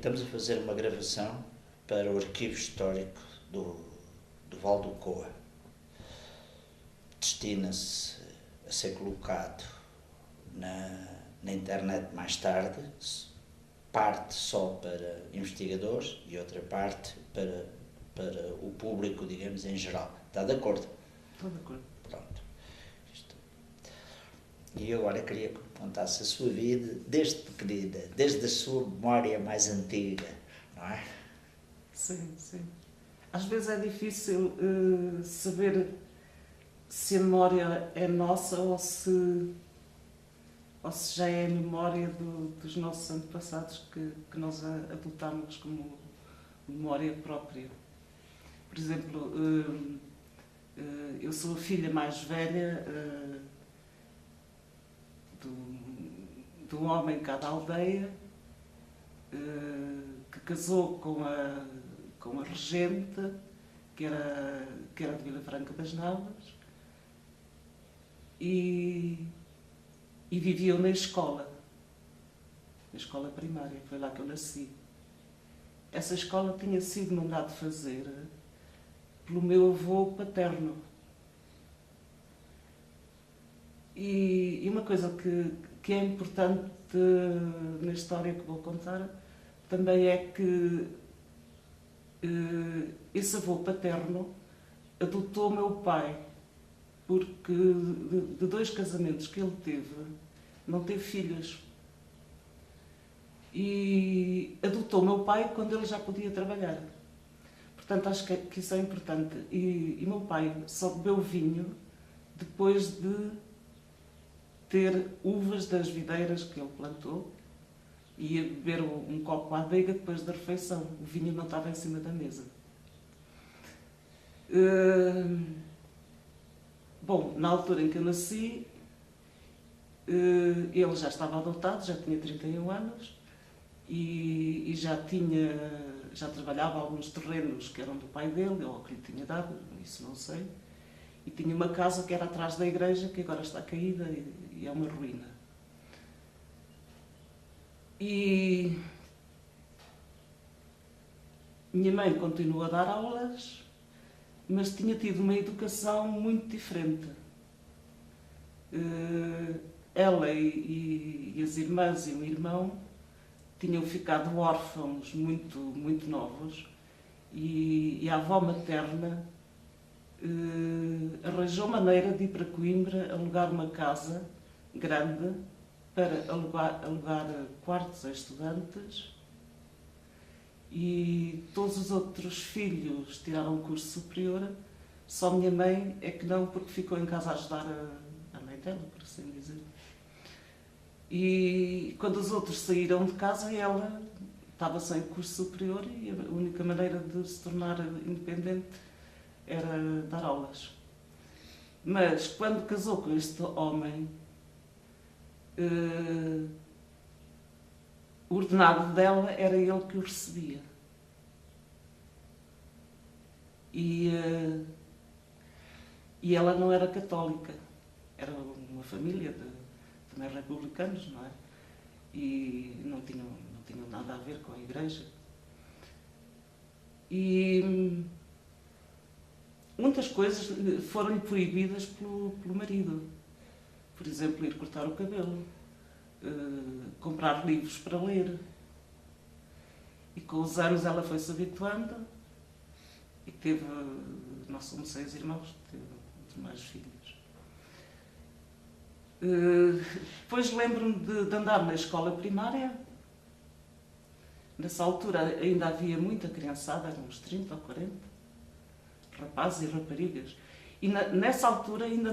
Estamos a fazer uma gravação para o arquivo histórico do Val do Coa. Destina-se a ser colocado na internet mais tarde, parte só para investigadores e outra parte para o público, digamos, em geral. Está de acordo? Estou de acordo. Pronto. E agora queria que contasse a sua vida desde pequenina, desde a sua memória mais antiga, não é? Sim, sim. Às vezes é difícil saber se a memória é nossa ou se já é a memória dos nossos antepassados que nós adotamos como memória própria. Por exemplo, eu sou a filha mais velha de um homem cá da aldeia que casou com a regente, que era de Vila Franca das Navas, e viviam na escola primária, foi lá que eu nasci. Essa escola tinha sido mandada fazer pelo meu avô paterno. E uma coisa que é importante na história que vou contar também é que esse avô paterno adotou meu pai, porque de dois casamentos que ele teve, não teve filhos. E adotou meu pai quando ele já podia trabalhar. Portanto, acho que isso é importante. E meu pai só bebeu vinho depois de ter uvas das videiras que ele plantou e ia beber um copo à adega depois da refeição. O vinho não estava em cima da mesa. Bom, na altura em que eu nasci, ele já estava adotado, já tinha 31 anos e já trabalhava alguns terrenos que eram do pai dele, ou que lhe tinha dado, isso não sei. E tinha uma casa que era atrás da igreja, que agora está caída e é uma ruína. E minha mãe continuou a dar aulas, mas tinha tido uma educação muito diferente. Ela e as irmãs e o irmão tinham ficado órfãos muito, muito novos e a avó materna arranjou maneira de ir para Coimbra alugar uma casa grande para alugar quartos a estudantes, e todos os outros filhos tiraram o curso superior, só minha mãe é que não, porque ficou em casa a ajudar a mãe dela, por assim dizer. E quando os outros saíram de casa, ela estava sem curso superior e a única maneira de se tornar independente era dar aulas. Mas quando casou com este homem, o ordenado dela era ele que o recebia. E ela não era católica, era uma família também republicanos, não é? E não tinham nada a ver com a igreja. E muitas coisas foram-lhe proibidas pelo marido. Por exemplo, ir cortar o cabelo, comprar livros para ler. E com os anos ela foi-se habituando e teve, nós somos 6 irmãos, teve mais filhos. Depois lembro-me de andar na escola primária. Nessa altura ainda havia muita criançada, eram uns 30 ou 40, rapazes e raparigas. E nessa altura ainda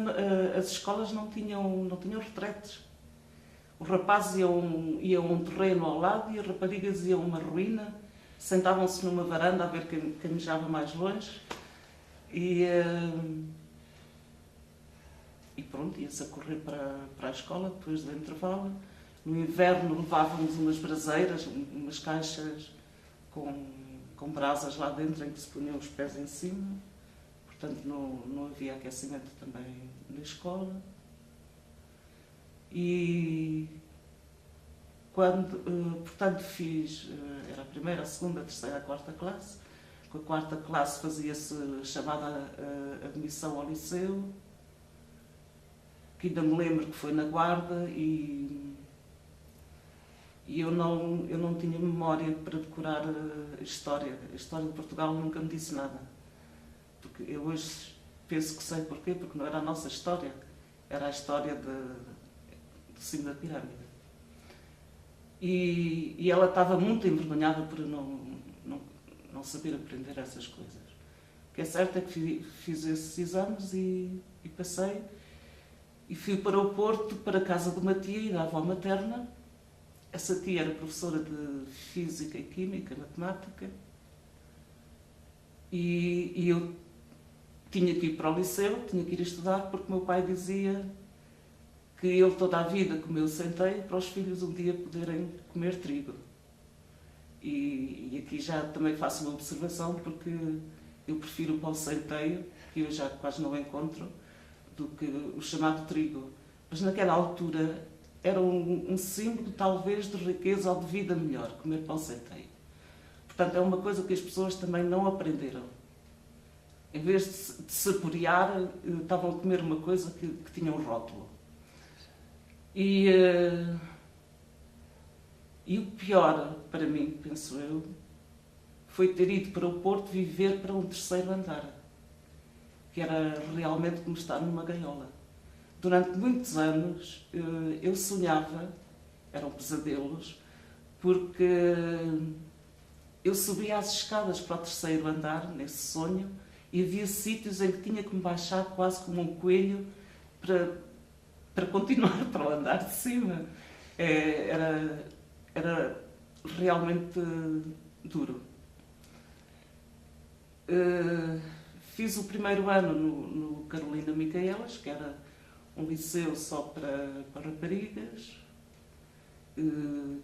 as escolas não tinham retretes. Os rapazes iam a um terreno ao lado e as raparigas iam a uma ruína, sentavam-se numa varanda a ver quem mijava mais longe e pronto, ia-se a correr para a escola depois do intervalo. No inverno levávamos umas braseiras, umas caixas com brasas lá dentro em que se punham os pés em cima. Portanto, não havia aquecimento também na escola. E quando, portanto, fiz, era a primeira, a segunda, a terceira, a quarta classe. Com a quarta classe fazia-se chamada admissão ao liceu, que ainda me lembro que foi na Guarda, e eu não tinha memória para decorar a história. A história de Portugal nunca me disse nada. Porque eu hoje penso que sei porquê, porque não era a nossa história, era a história do cimo da pirâmide. E ela estava muito envergonhada por não saber aprender essas coisas. O que é certo é que fiz esses exames e passei. E fui para o Porto, para a casa de uma tia e da avó materna. Essa tia era professora de Física e Química, Matemática. E eu tinha que ir para o liceu, tinha que ir estudar, porque meu pai dizia que ele toda a vida comeu centeio para os filhos um dia poderem comer trigo. E aqui já também faço uma observação, porque eu prefiro o pão centeio, que eu já quase não encontro, do que o chamado trigo. Mas naquela altura era um símbolo talvez de riqueza ou de vida melhor, comer pão centeio. Portanto, é uma coisa que as pessoas também não aprenderam. Em vez de saborear, estavam a comer uma coisa que tinha um rótulo. E o pior para mim, penso eu, foi ter ido para o Porto viver para um terceiro andar, que era realmente como estar numa gaiola. Durante muitos anos eu sonhava, eram pesadelos, porque eu subia as escadas para o terceiro andar, nesse sonho, e havia sítios em que tinha que me baixar quase como um coelho para continuar para o andar de cima. Era realmente duro. Fiz o primeiro ano no Carolina Micaelas, que era um liceu só para raparigas.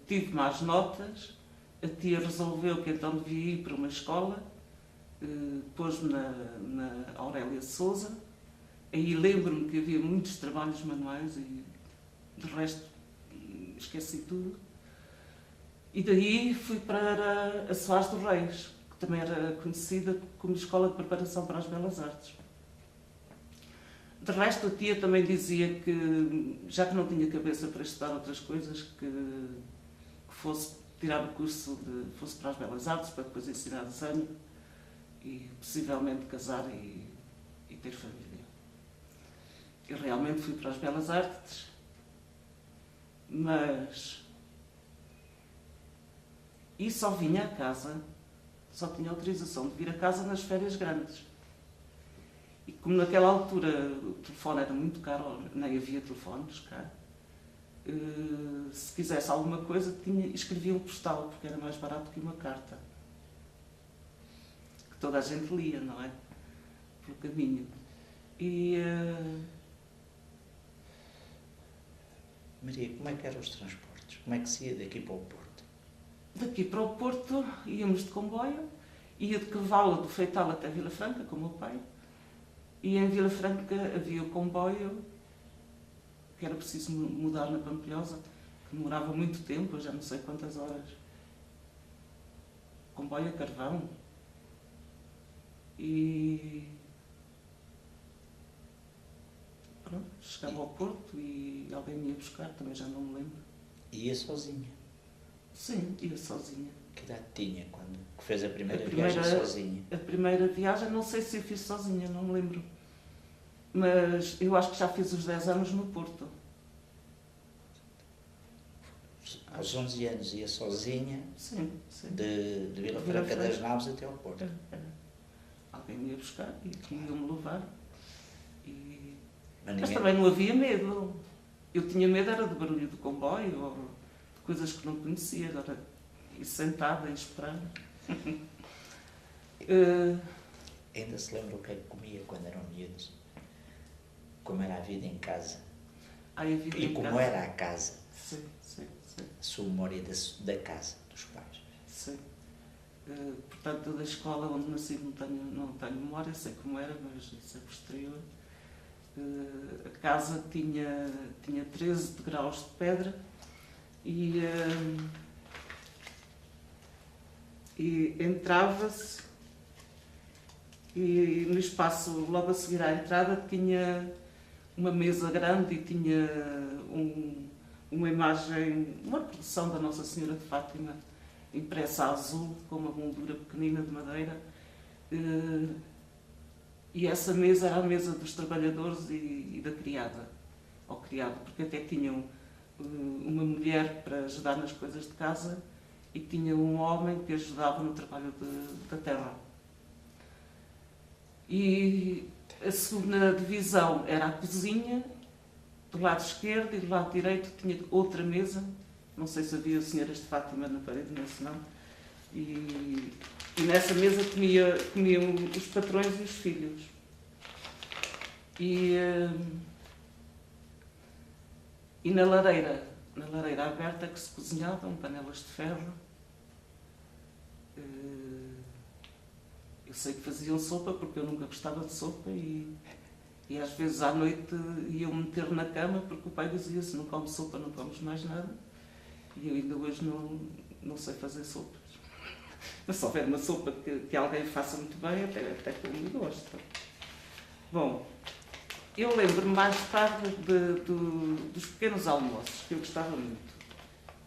Tive más notas. A tia resolveu que então devia ir para uma escola. Pôs-me na Aurélia Sousa. Aí lembro-me que havia muitos trabalhos manuais e de resto esqueci tudo. E daí fui para a Soares dos Reis, que também era conhecida como Escola de Preparação para as Belas Artes. De resto, a tia também dizia que, já que não tinha cabeça para estudar outras coisas, que fosse tirar o curso, fosse para as Belas Artes, para depois ensinar desenho e possivelmente casar e ter família. Eu realmente fui para as Belas Artes, mas... E só vinha a casa, só tinha autorização de vir a casa nas férias grandes. E como naquela altura o telefone era muito caro, nem havia telefones cá, se quisesse alguma coisa escrevia um postal, porque era mais barato que uma carta. Que toda a gente lia, não é? Pelo caminho. Maria, como é que eram os transportes? Como é que se ia daqui para o Porto? Daqui para o Porto íamos de comboio, ia de cavalo do Feital até Vila Franca, com o meu pai, e em Vila Franca havia o comboio, que era preciso mudar na Pampilhosa, que demorava muito tempo, eu já não sei quantas horas. Comboio a carvão. E pronto, chegava ao Porto e alguém me ia buscar, também já não me lembro. E ia sozinha? Sim, ia sozinha. Que idade tinha quando fez a primeira viagem sozinha? A primeira viagem, não sei se eu fiz sozinha, não me lembro. Mas eu acho que já fiz os 10 anos no Porto. Aos 11 anos ia sozinha, sim. de Vila Franca das Naves até ao Porto. Alguém me ia buscar e iam-me levar. Mas Mas também não havia medo. Eu tinha medo era do barulho do comboio ou de coisas que não conhecia. Agora, ir sentada e esperar. Ainda se lembra o que é que comia quando eram miúdos? Como era a vida em casa? E como era a casa? Sim. A sua memória da casa, dos pais? Sim. Portanto, da escola onde nasci não tenho memória, sei como era, mas isso é posterior. A casa tinha 13 degraus de pedra, E entrava-se e no espaço logo a seguir à entrada tinha uma mesa grande e tinha uma imagem, uma reprodução da Nossa Senhora de Fátima impressa a azul com uma moldura pequenina de madeira. E essa mesa era a mesa dos trabalhadores e da criada, ou criado, porque até tinham uma mulher para ajudar nas coisas de casa e tinha um homem que ajudava no trabalho da terra. E a segunda divisão era a cozinha, do lado esquerdo, e do lado direito tinha outra mesa. Não sei se havia senhoras de Fátima na parede, não. E nessa mesa comiam os patrões e os filhos. E na lareira aberta que se cozinhavam, panelas de ferro. Eu sei que faziam sopa, porque eu nunca gostava de sopa e às vezes à noite iam meter na cama, porque o pai dizia: se não comes sopa não comes mais nada. E eu ainda hoje não sei fazer sopas. Mas se houver uma sopa que alguém faça muito bem, até que eu me gosto. Bom, eu lembro-me mais tarde dos pequenos almoços, que eu gostava muito.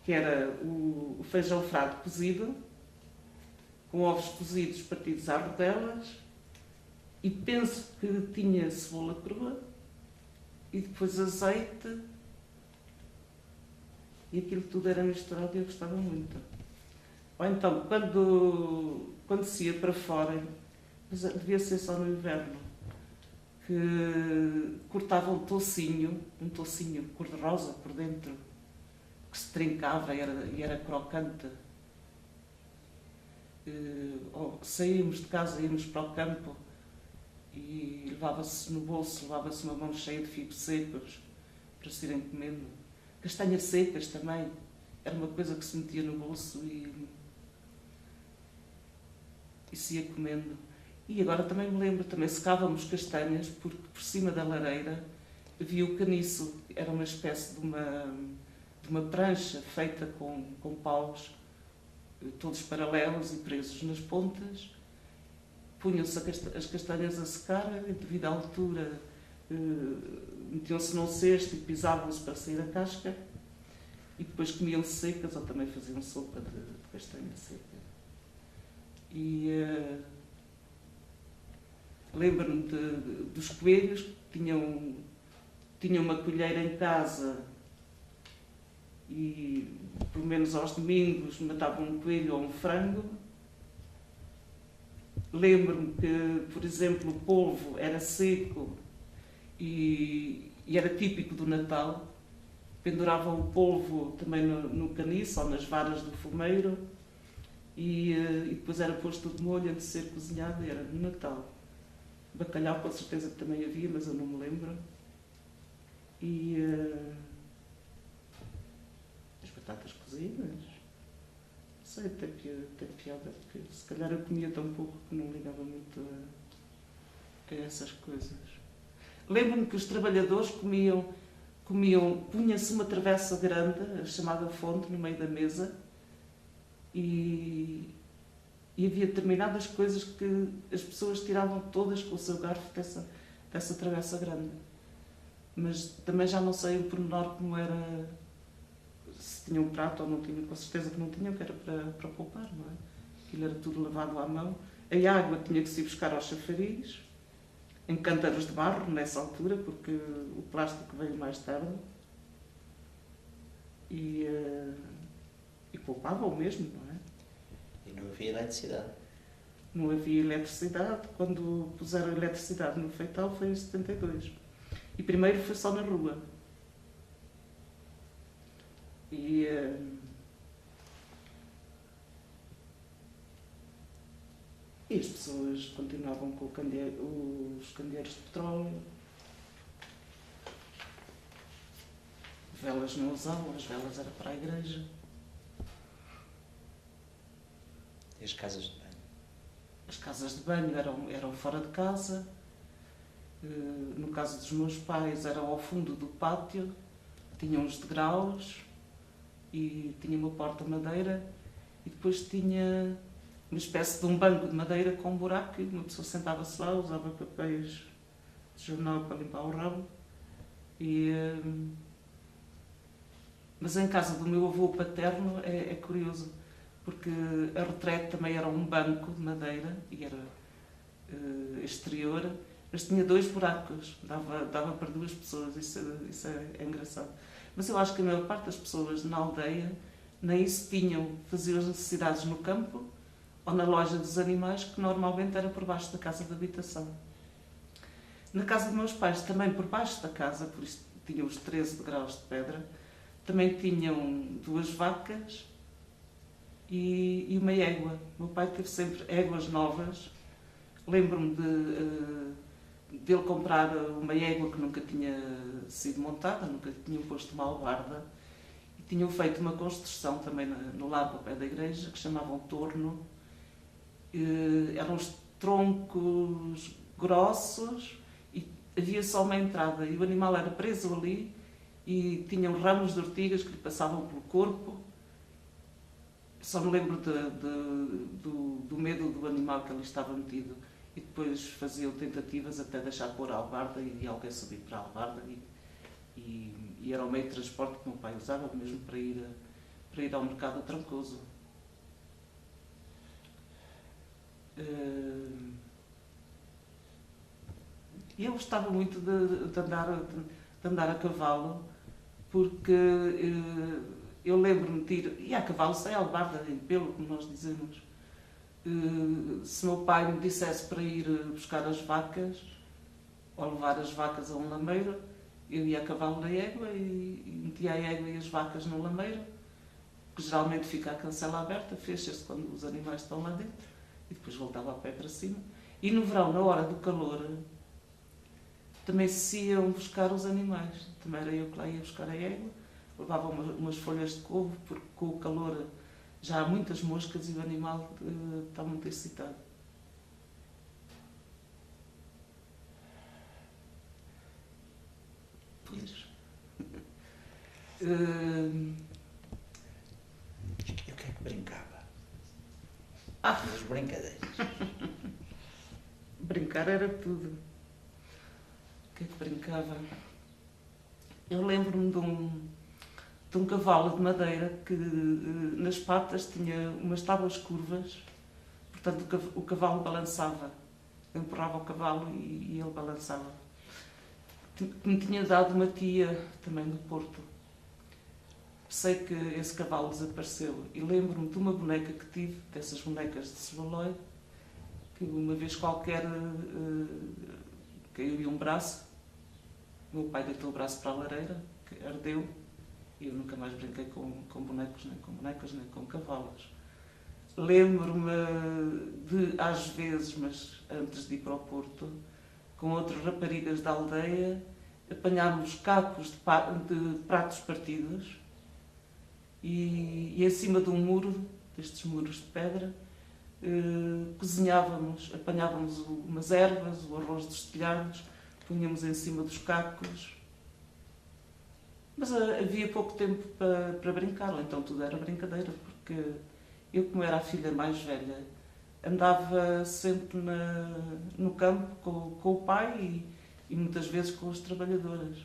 Que era o feijão frado cozido, com ovos cozidos partidos à rodelas, e penso que tinha cebola crua, e depois azeite, e aquilo tudo era misturado e eu gostava muito. Ou então, quando se ia para fora, mas devia ser só no inverno, que cortava um tocinho cor-de-rosa por dentro, que se trincava e era crocante. Ou saímos de casa, íamos para o campo e levava-se no bolso, levava-se uma mão cheia de figos secos para se irem comendo. Castanhas secas também, era uma coisa que se metia no bolso e se ia comendo. E agora também me lembro, também secávamos castanhas, porque por cima da lareira havia o caniço, era uma espécie de uma prancha feita com paus, todos paralelos e presos nas pontas. Punham-se as castanhas a secar, devido à altura, metiam-se num cesto e pisavam-se para sair a casca, e depois comiam-se secas, ou também faziam sopa de castanha seca. E lembro-me dos coelhos, que tinham uma colheira em casa e, pelo menos aos domingos, matavam um coelho ou um frango. Lembro-me que, por exemplo, o polvo era seco e era típico do Natal. Penduravam o polvo também no caniço ou nas varas do fumeiro e depois era posto de molho antes de ser cozinhado, e era no Natal. Bacalhau com certeza que também havia, mas eu não me lembro. E as batatas cozidas. Não sei, até piada, porque se calhar eu comia tão pouco que não ligava muito a essas coisas. Lembro-me que os trabalhadores comiam, punha-se uma travessa grande, a chamada fonte, no meio da mesa, e havia determinadas coisas que as pessoas tiravam todas com o seu garfo dessa travessa grande. Mas também já não sei o pormenor como era, se tinham um prato ou não tinham, com certeza que não tinham, que era para poupar, não é? Aquilo era tudo lavado à mão. A água tinha que se ir buscar aos chafariz, em cântaros de barro, nessa altura, porque o plástico veio mais tarde. E poupavam mesmo, não é? E não havia eletricidade. Não havia eletricidade. Quando puseram eletricidade no Feital foi em 72. E primeiro foi só na rua. E as pessoas continuavam com os candeeiros de petróleo. Velas não usavam, as velas eram para a igreja. E as casas de banho? As casas de banho eram fora de casa. No caso dos meus pais, eram ao fundo do pátio. Tinham uns degraus. e tinha uma porta de madeira e depois tinha uma espécie de um banco de madeira com um buraco e uma pessoa sentava-se lá, usava papéis de jornal para limpar o rabo. Mas em casa do meu avô paterno é curioso, porque a retrete também era um banco de madeira e era exterior, mas tinha 2 buracos, dava para 2 pessoas, isso é engraçado. Mas eu acho que a maior parte das pessoas na aldeia nem isso tinham, faziam as necessidades no campo ou na loja dos animais, que normalmente era por baixo da casa de habitação. Na casa dos meus pais, também por baixo da casa, por isso tinham os 13 degraus de pedra, também tinham 2 vacas e uma égua. O meu pai teve sempre éguas novas. Lembro-me dele comprar uma égua que nunca tinha sido montada, nunca tinham posto uma albarda. E tinham feito uma construção também no largo ao pé da igreja, que chamavam torno. Eram uns troncos grossos e havia só uma entrada. E o animal era preso ali e tinham ramos de ortigas que lhe passavam pelo corpo. Só me lembro do medo do animal que ali estava metido. E depois faziam tentativas até deixar pôr a albarda e alguém subir para a albarda. E era o meio de transporte que o meu pai usava mesmo para ir ao mercado a Trancoso. E eu gostava muito de andar a cavalo, porque eu lembro-me de ir, e a cavalo sem albarda, em pelo, como nós dizemos. Se meu pai me dissesse para ir buscar as vacas, ou levar as vacas a um lameiro, eu ia a cavalo na égua e metia a égua e as vacas no lameiro, que geralmente fica a cancela aberta, fecha-se quando os animais estão lá dentro, e depois voltava a pé para cima. E no verão, na hora do calor, também se iam buscar os animais. Também era eu que lá ia buscar a égua, levava umas folhas de couve, porque com o calor já há muitas moscas e o animal está muito excitado. Pois. E o que é que brincava? As brincadeiras. Brincar era tudo. O que é que brincava? Eu lembro-me de um cavalo de madeira que nas patas tinha umas tábuas curvas, portanto o cavalo balançava. Eu empurrava o cavalo e ele balançava. Me tinha dado uma tia também do Porto. Sei que esse cavalo desapareceu e lembro-me de uma boneca que tive, dessas bonecas de celuloide, que uma vez qualquer caiu-lhe um braço. O meu pai deitou o braço para a lareira, que ardeu, e eu nunca mais brinquei com bonecos, nem com bonecas, nem com cavalos. Lembro-me de, às vezes, mas antes de ir para o Porto, com outras raparigas da aldeia, apanharmos cacos de pratos partidos e em cima de um muro, destes muros de pedra, cozinhávamos, apanhávamos umas ervas, o arroz dos telhados, punhamos em cima dos cacos. Mas havia pouco tempo para brincar, ou então tudo era brincadeira, porque eu, como era a filha mais velha, andava sempre no campo com o pai e muitas vezes com as trabalhadoras,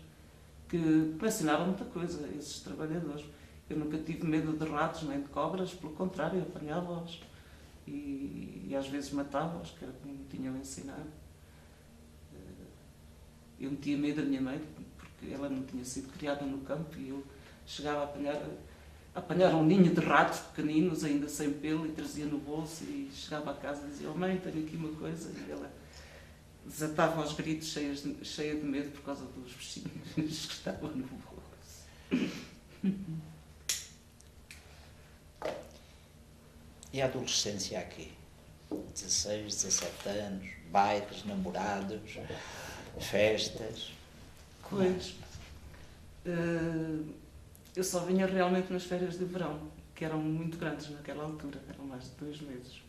que me ensinaram muita coisa, esses trabalhadores. Eu nunca tive medo de ratos nem de cobras, pelo contrário, apanhava-os e às vezes matava-os, que era como me tinham ensinado. Eu metia medo da minha mãe, porque ela não tinha sido criada no campo e eu chegava a apanhar um ninho de ratos pequeninos, ainda sem pelo, e trazia no bolso e chegava a casa e dizia: "Oh mãe, tenho aqui uma coisa", e ela desatava aos gritos cheia de medo por causa dos bichinhos que estavam no bolso. E a adolescência aqui? 16, 17 anos, bailes, namorados, festas. Pois, eu só vinha realmente nas férias de verão, que eram muito grandes naquela altura, eram mais de 2 meses.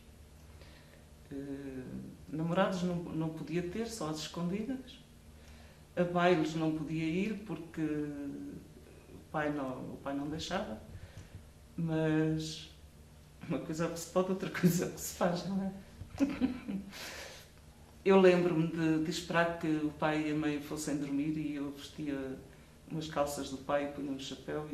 Namorados não podia ter, só às escondidas. A bailes não podia ir porque o pai não deixava. Mas uma coisa é o que se pode, outra coisa é o que se faz, não é? Eu lembro-me de esperar que o pai e a mãe fossem dormir e eu vestia umas calças do pai, punha um chapéu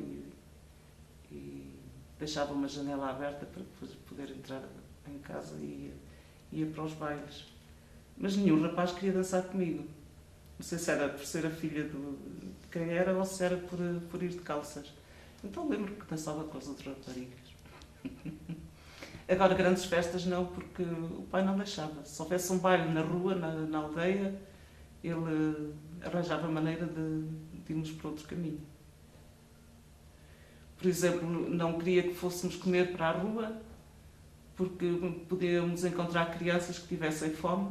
e deixava uma janela aberta para poder entrar em casa e ia para os bailes. Mas nenhum rapaz queria dançar comigo. Não sei se era por ser a filha de quem era ou se era por ir de calças. Então lembro que dançava com as outras raparigas. Agora, grandes festas não, porque o pai não deixava. Se houvesse um baile na rua, na aldeia, ele arranjava maneira de irmos para outro caminho. Por exemplo, não queria que fôssemos comer para a rua, porque podíamos encontrar crianças que tivessem fome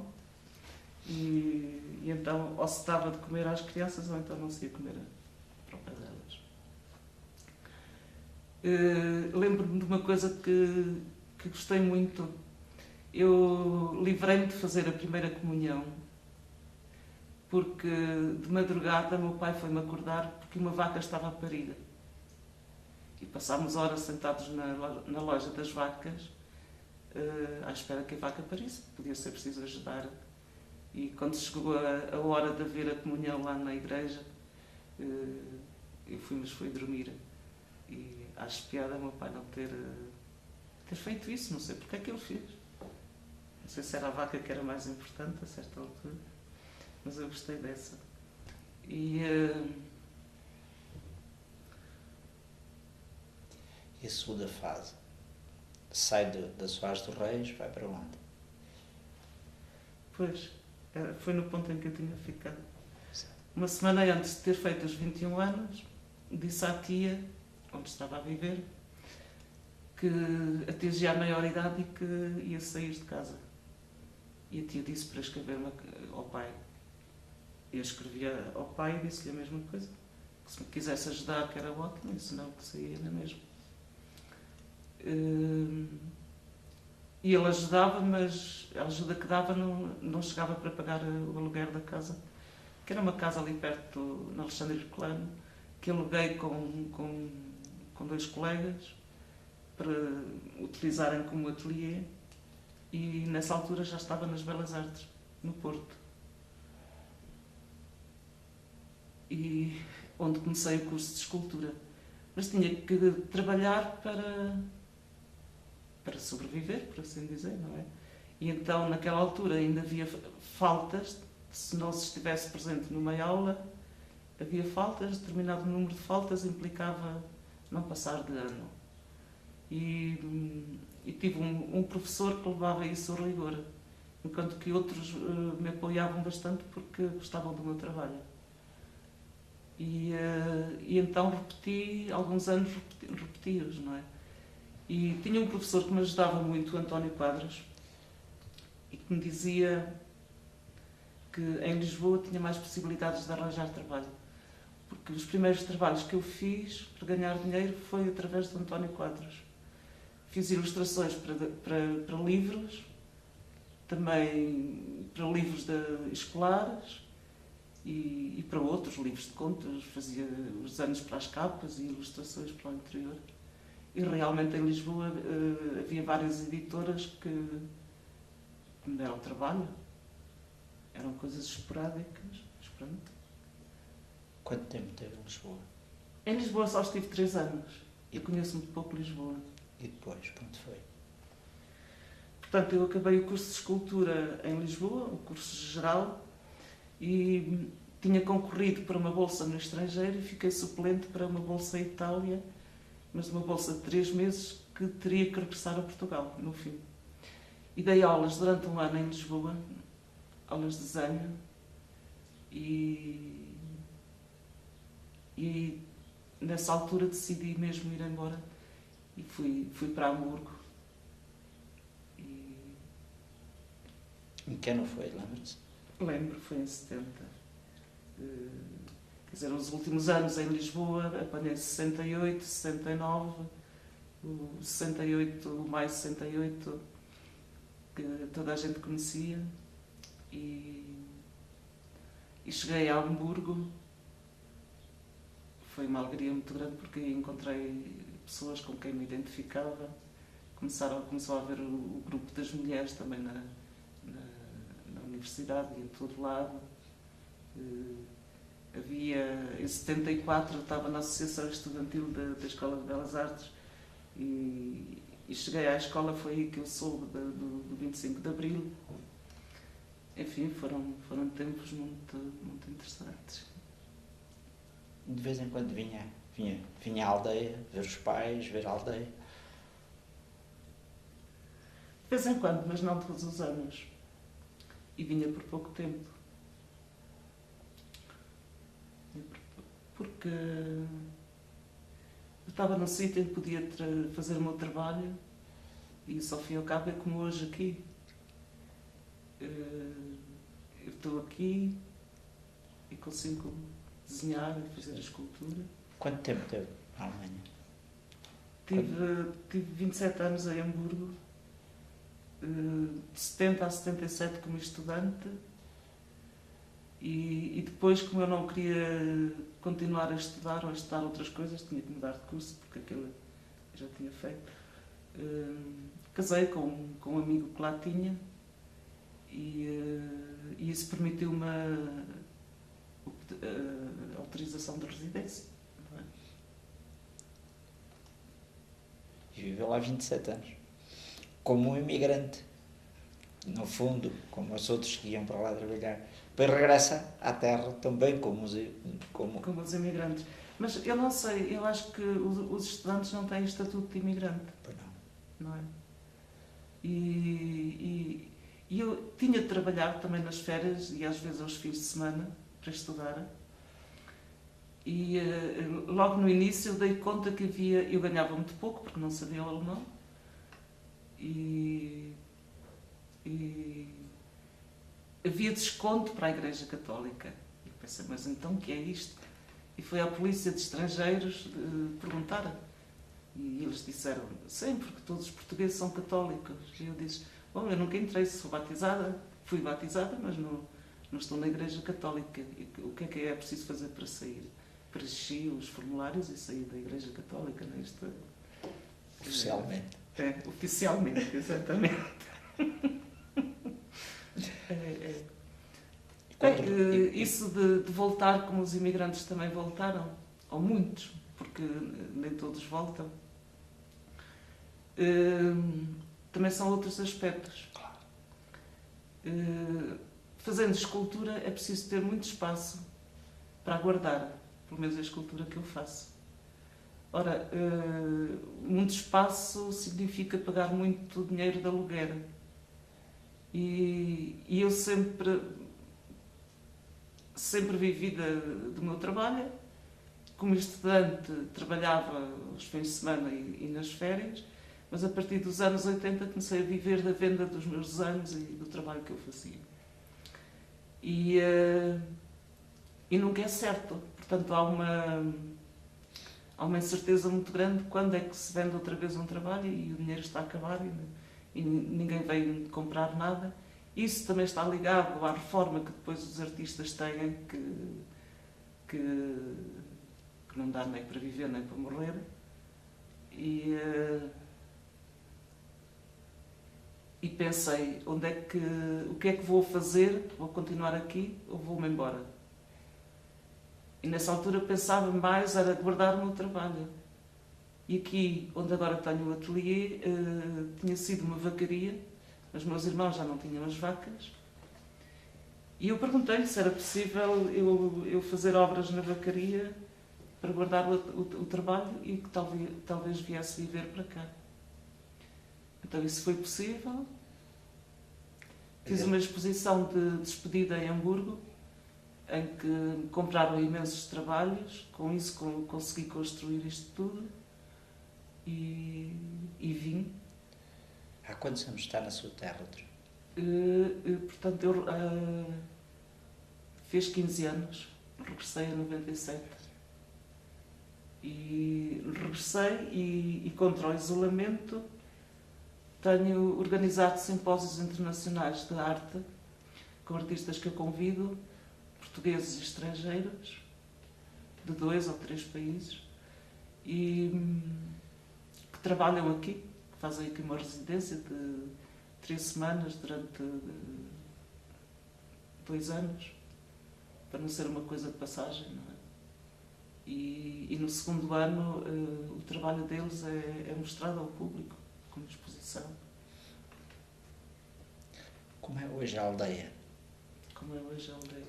e então ou se dava de comer às crianças ou então não se ia comer para o pé delas. Lembro-me de uma coisa que gostei muito. Eu livrei-me de fazer a primeira comunhão porque de madrugada meu pai foi-me acordar porque uma vaca estava parida. E passámos horas sentados na loja das vacas à espera que a vaca parisse. Podia ser preciso ajudar. E quando chegou a hora de haver a comunhão lá na igreja, eu fui dormir. E acho piada meu pai não ter feito isso. Não sei porque é que ele fez. Não sei se era a vaca que era mais importante a certa altura. Mas eu gostei dessa. E a segunda fase? Sai da Soares dos Reis, vai para onde? Pois, foi no ponto em que eu tinha ficado. Uma semana antes de ter feito os 21 anos, disse à tia, onde estava a viver, que atingia a maioridade e que ia sair de casa. E a tia disse para escrever ao pai. Eu escrevia ao pai e disse-lhe a mesma coisa. Que se me quisesse ajudar, que era ótimo, e se não, que saía na mesma. E ele ajudava, mas a ajuda que dava não chegava para pagar o aluguer da casa, que era uma casa ali perto, na Alexandre Herculano, que aluguei com 2 colegas para utilizarem como ateliê, e nessa altura já estava nas Belas Artes, no Porto. E onde comecei o curso de escultura. Mas tinha que trabalhar para sobreviver, por assim dizer, não é? E então, naquela altura, ainda havia faltas. Se não se estivesse presente numa aula, havia faltas. Determinado número de faltas implicava não passar de ano. E tive um professor que levava isso ao rigor, enquanto que outros me apoiavam bastante porque gostavam do meu trabalho. E então repeti, alguns anos repeti-os, não é? E tinha um professor que me ajudava muito, o António Quadros, e que me dizia que em Lisboa tinha mais possibilidades de arranjar trabalho. Porque os primeiros trabalhos que eu fiz para ganhar dinheiro foi através do António Quadros. Fiz ilustrações para livros, também para livros escolares e para outros livros de contos. Fazia os desenhos para as capas e ilustrações para o interior. E realmente em Lisboa havia várias editoras que me deram trabalho. Eram coisas esporádicas, mas pronto. Quanto tempo teve em Lisboa? Em Lisboa só estive 3 anos. Eu conheço muito pouco Lisboa. E depois, quanto foi? Portanto, eu acabei o curso de escultura em Lisboa, o curso geral, e tinha concorrido para uma bolsa no estrangeiro e fiquei suplente para uma bolsa em Itália, mas uma bolsa de 3 meses que teria que regressar a Portugal, no fim. E dei aulas durante 1 ano em Lisboa, aulas de desenho, e nessa altura decidi mesmo ir embora e fui para Hamburgo. Em que ano foi, lembra-se? Lembro, foi em 70. Quer dizer, os últimos anos em Lisboa, apanhei 68, 69, o 68, o maio 68, que toda a gente conhecia, e cheguei a Hamburgo. Foi uma alegria muito grande porque encontrei pessoas com quem me identificava. Começou a haver o grupo das mulheres também na universidade e em todo lado. Em 74 eu estava na Associação Estudantil da Escola de Belas Artes e cheguei à escola, foi aí que eu soube do 25 de Abril. Enfim, foram tempos muito, muito interessantes. De vez em quando vinha à aldeia, ver os pais, ver a aldeia. De vez em quando, mas não todos os anos. E vinha por pouco tempo. Porque eu estava num sítio em que podia fazer o meu trabalho e só fui ao cabo é como hoje aqui. Eu estou aqui e consigo desenhar e fazer a escultura. Quanto tempo teve na Alemanha? Tive 27 anos em Hamburgo, de 70 a 77 como estudante, e depois, como eu não queria continuar a estudar ou a estudar outras coisas, tinha que mudar de curso, porque aquilo eu já tinha feito. Casei com um amigo que lá tinha e isso permitiu-me a autorização de residência. Não é? E viveu lá 27 anos. Como um imigrante. No fundo, como os outros que iam para lá trabalhar. Depois regressa à terra também como os imigrantes. Mas eu não sei, eu acho que os estudantes não têm estatuto de imigrante. Pois não. Não é? E eu tinha de trabalhar também nas férias e às vezes aos fins de semana para estudar. E logo no início eu dei conta que eu ganhava muito pouco porque não sabia o alemão. E havia desconto para a Igreja Católica. E pensei, mas então o que é isto? E foi à polícia de estrangeiros perguntar. E eles disseram, sim, porque todos os portugueses são católicos. E eu disse, bom, eu nunca entrei, sou batizada, fui batizada, mas não estou na Igreja Católica. E o que é preciso fazer para sair? Preenchi os formulários e saí da Igreja Católica neste... Oficialmente. Oficialmente, exatamente. Isso de voltar como os imigrantes também voltaram, ou muitos, porque nem todos voltam, também são outros aspectos. Fazendo escultura é preciso ter muito espaço para guardar, pelo menos a escultura que eu faço. Ora, muito espaço significa pagar muito dinheiro de aluguer. E eu sempre vivi do meu trabalho. Como estudante, trabalhava os fins de semana e nas férias, mas a partir dos anos 80 comecei a viver da venda dos meus desenhos e do trabalho que eu fazia. E nunca é certo. Portanto, há uma incerteza muito grande quando é que se vende outra vez um trabalho e o dinheiro está a acabar e ninguém vem comprar nada. Isso também está ligado à reforma que depois os artistas têm, que não dá nem para viver nem para morrer. E pensei, o que é que vou fazer? Vou continuar aqui ou vou-me embora? E nessa altura pensava mais era guardar o meu trabalho. E aqui, onde agora tenho o ateliê, tinha sido uma vacaria. Os meus irmãos já não tinham as vacas. E eu perguntei-lhe se era possível eu fazer obras na vacaria para guardar o trabalho e que talvez viesse viver para cá. Então isso foi possível. Fiz uma exposição de despedida em Hamburgo, em que me compraram imensos trabalhos. Com isso consegui construir isto tudo e vim. Há quantos anos está na sua terra? Portanto, fez 15 anos. Regressei em 97. E regressei e contra o isolamento tenho organizado simpósios internacionais de arte com artistas que eu convido, portugueses e estrangeiros, de 2 ou 3 países. E trabalham aqui, que fazem aqui uma residência de 3 semanas durante 2 anos, para não ser uma coisa de passagem, não é? E no segundo ano o trabalho deles é mostrado ao público, como exposição. Como é hoje a aldeia? Como é hoje a aldeia?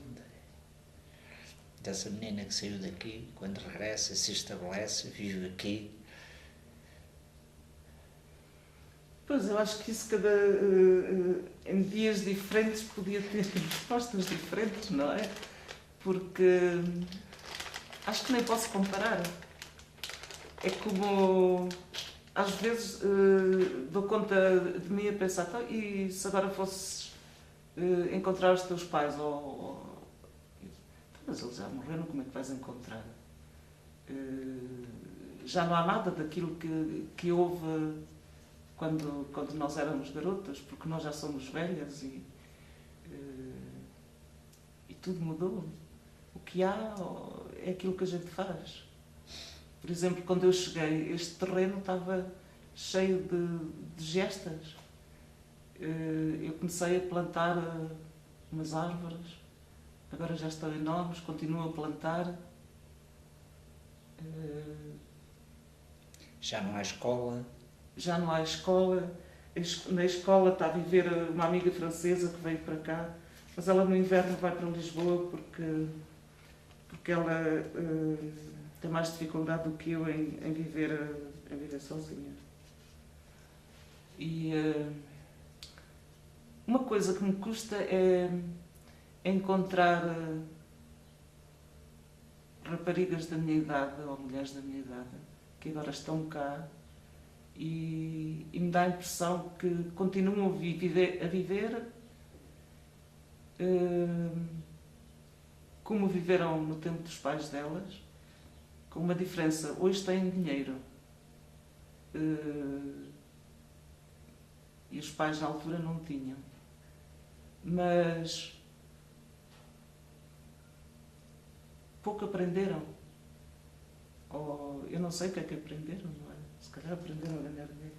Dessa menina que saiu daqui, quando regressa, se estabelece, vive aqui. Pois, eu acho que isso em dias diferentes podia ter respostas diferentes, não é? Porque acho que nem posso comparar. É como, às vezes, dou conta de mim a pensar, então, e se agora fosses encontrar os teus pais? Mas eles já morreram, como é que vais encontrar? Já não há nada daquilo que houve quando nós éramos garotas, porque nós já somos velhas e tudo mudou. O que há é aquilo que a gente faz. Por exemplo, quando eu cheguei, este terreno estava cheio de gestas. Eu comecei a plantar umas árvores, agora já estão enormes, continuo a plantar. Já não há escola. Já não há escola. Na escola está a viver uma amiga francesa que veio para cá, mas ela no inverno vai para Lisboa porque ela tem mais dificuldade do que eu em viver sozinha. E uma coisa que me custa é encontrar raparigas da minha idade ou mulheres da minha idade que agora estão cá e me dá a impressão que continuam a viver como viveram no tempo dos pais delas, com uma diferença. Hoje têm dinheiro e os pais na altura não tinham. Mas pouco aprenderam. Ou eu não sei o que é que aprenderam, não é? Se calhar aprenderam a ganhar dinheiro.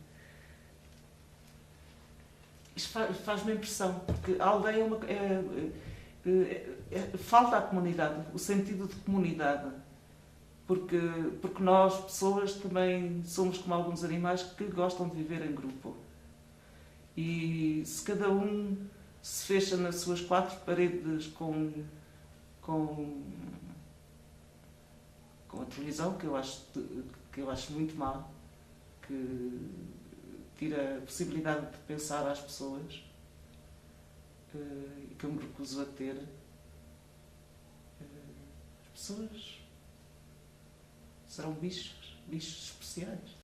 Isto faz-me impressão, porque a aldeia falta a comunidade, o sentido de comunidade. Porque nós, pessoas, também somos como alguns animais que gostam de viver em grupo. E se cada um se fecha nas suas 4 paredes com a televisão, que eu acho muito má, que tira a possibilidade de pensar às pessoas, e que eu me recuso a ter, as pessoas serão bichos especiais.